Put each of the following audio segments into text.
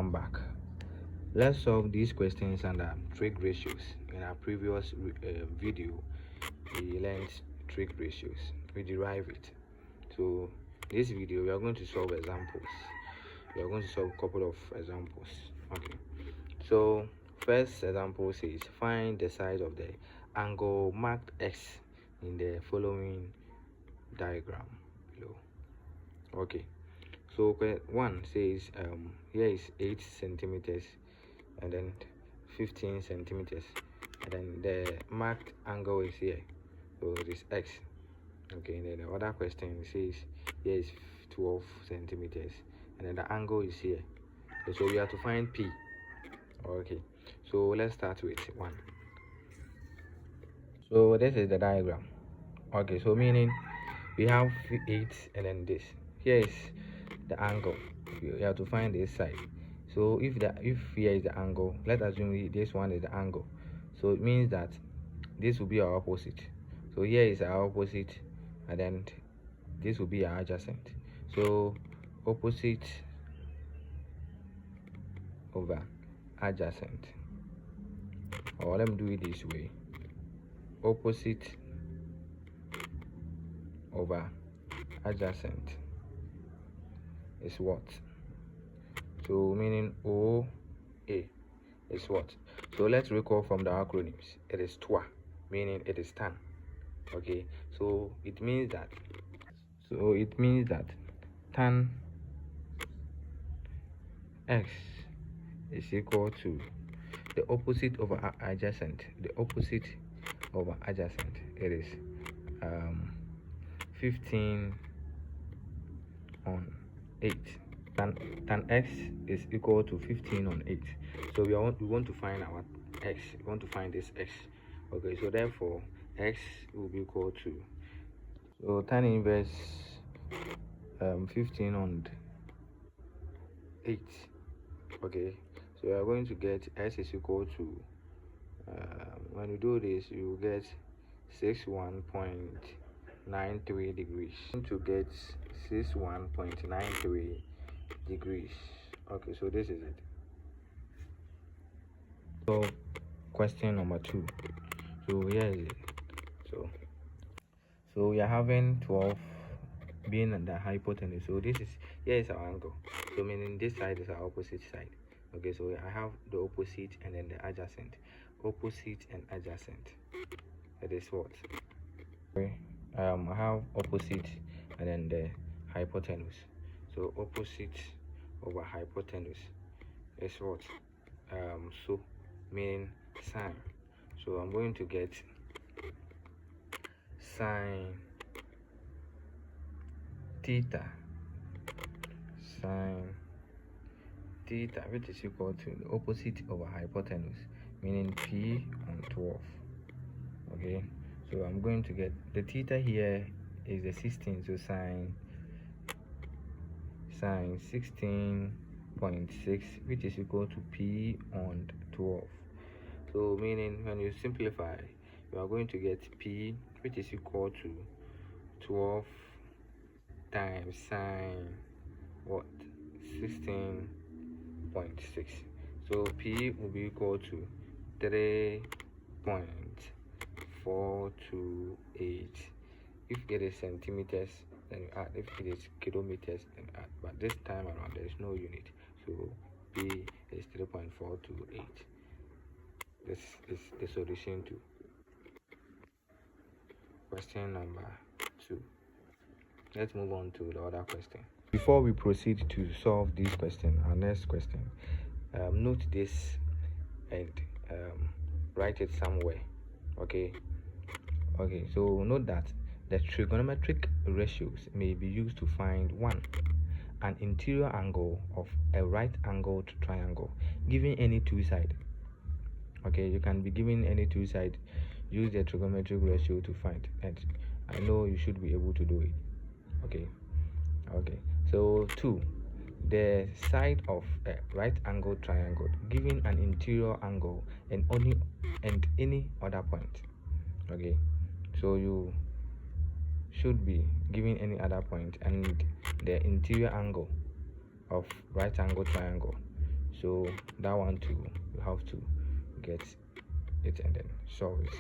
welcome back. Let's solve these questions under trig ratios. In our previous video, we learned trig ratios. We derive it. So this video, we are going to solve examples. We are going to solve a couple of examples. Okay. So first example says find the side of the angle marked X in the following diagram below. Okay. So one says here is 8 centimeters and then 15 centimeters, and then the marked angle is here, so it is X. Okay, and then the other question says here is 12 centimeters and then the angle is here. Okay, so we have to find P. Okay, so let's start with one. So this is the diagram. Okay, so meaning we have 8 and then this here is the angle. You have to find this side. So if here is the angle, let's assume this one is the angle, so it means that this will be our opposite. So here is our opposite and then this will be our adjacent. So opposite over adjacent, or let me do it this way, opposite over adjacent is what? So meaning OA is what? So let's recall from the acronyms. It is TWA, meaning it is tan. Okay, so it means that tan X is equal to the opposite over adjacent. The opposite over adjacent, it is 15 on 8. Tan X is equal to 15 on 8. So we want to find our X. We want to find this X. Okay, so therefore X will be equal to, so tan inverse 15 on 8. Okay, so we are going to get S is equal to when you do this, you will get 61.93 degrees. To get 61.93 degrees. Okay, so this is it. So question number 2. So here is it. So we are having 12 being the hypotenuse. So this is, here is our angle, so meaning this side is our opposite side. Okay, so I have the opposite and then the adjacent. Opposite and adjacent, that is what? I have opposite and then the hypotenuse. So opposite over hypotenuse is what? So meaning sine. So I'm going to get sine theta, which is equal to the opposite over hypotenuse, meaning P on 12. Okay, so I'm going to get the theta here is the 16, so sine 16.6, which is equal to P on 12. So meaning when you simplify, you are going to get P, which is equal to 12 times sine what? 16.6. So P will be equal to 3.428. If it is centimeters, then you add. If it is kilometers, then add. But this time around there is no unit, so P is 3.428. This is the solution to question number 2. Let's move on to the other question. Before we proceed to solve this question, our next question, note this and write it somewhere. Okay, so note that the trigonometric ratios may be used to find an interior angle of a right angled triangle given any two sides. Okay, you can be given any two sides, use the trigonometric ratio to find, and I know you should be able to do it. Okay, so 2, the side of a right angled triangle given an interior angle and any other point. Okay, so you should be given any other point and the interior angle of right angle triangle. So that one too, you have to get it and then solve it.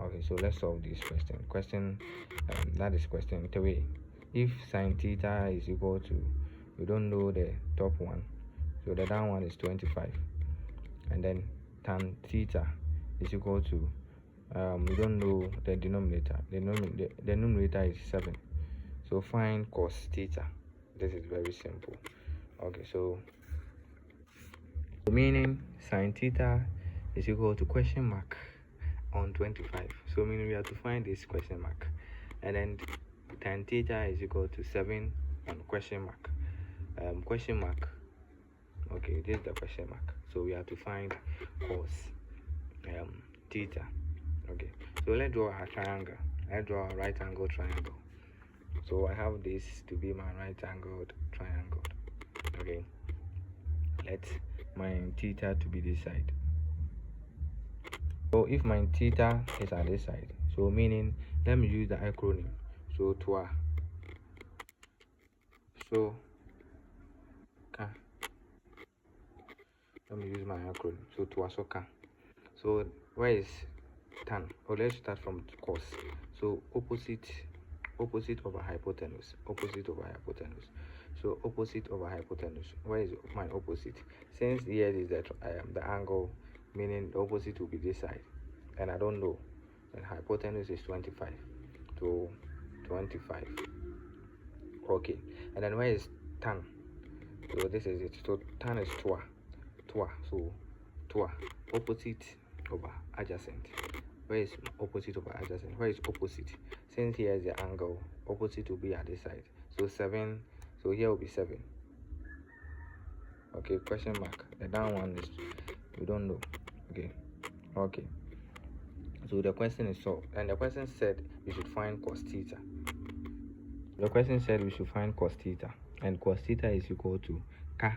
Okay, so let's solve this question. That is question 3. If sine theta is equal to, we don't know the top one, so the down one is 25, and then tan theta is equal to, we don't know the denominator. The numerator is 7, so find cos theta. This is very simple. Okay, so meaning sine theta is equal to question mark on 25, so meaning we have to find this question mark, and then tan theta is equal to 7 on question mark. Okay, this is the question mark, so we have to find cos theta. Okay, so let's draw a triangle. Let's draw a right angle triangle. So I have this to be my right angled triangle. Okay, let my theta to be this side. So if my theta is at this side, so meaning let me use the acronym. So twa, so ka, let me use my acronym. So twa, so ka. So where is tan? Oh, let's start from cos. So opposite over hypotenuse. So opposite over hypotenuse. Where is my opposite? Since here is the angle, meaning the opposite will be this side, and I don't know, and hypotenuse is 25. So 25. Okay, and then where is tan? So this is it. So tan is twa. So twa, opposite over adjacent. Where is opposite over adjacent? Where is opposite? Since here is the angle, opposite will be at this side. So 7. So here will be 7. Okay, question mark. The down one is, we don't know. Okay. So the question is solved, and the question said we should find cos theta. And cos theta is equal to ka.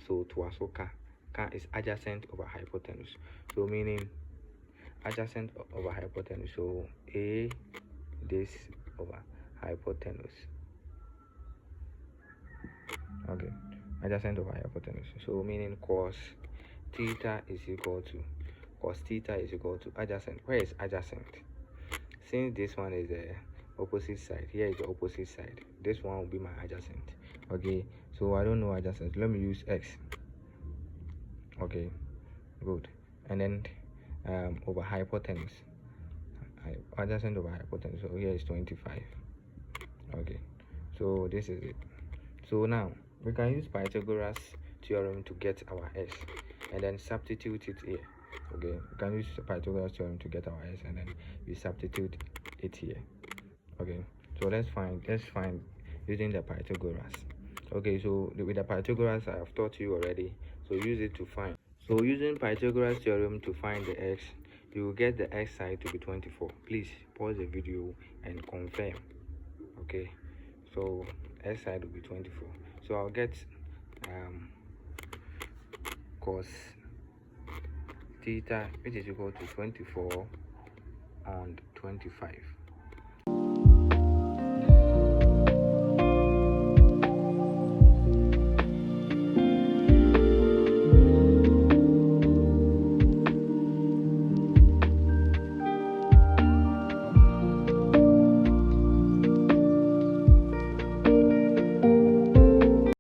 So twa, so ka. Ka is adjacent over hypotenuse. So meaning adjacent over hypotenuse. So a this over hypotenuse. Okay, adjacent over hypotenuse. So meaning cos theta is equal to adjacent. Where is adjacent? Since this one is the opposite side, here is the opposite side, this one will be my adjacent. Okay, so I don't know adjacent, let me use x. Okay, good. And then over hypotenuse, adjacent over hypotenuse, so here is 25. Okay, so this is it. So now we can use Pythagoras theorem to get our s, and then substitute it here. Okay, we can use Pythagoras theorem to get our s, and then you substitute it here. Okay, so let's find using the Pythagoras. Okay, so with the Pythagoras I have taught you already, so use it to find. So using Pythagoras theorem to find the x, you will get the x side to be 24. Please pause the video and confirm. Okay, so x side will be 24. So I'll get cos theta, which is equal to 24 and 25.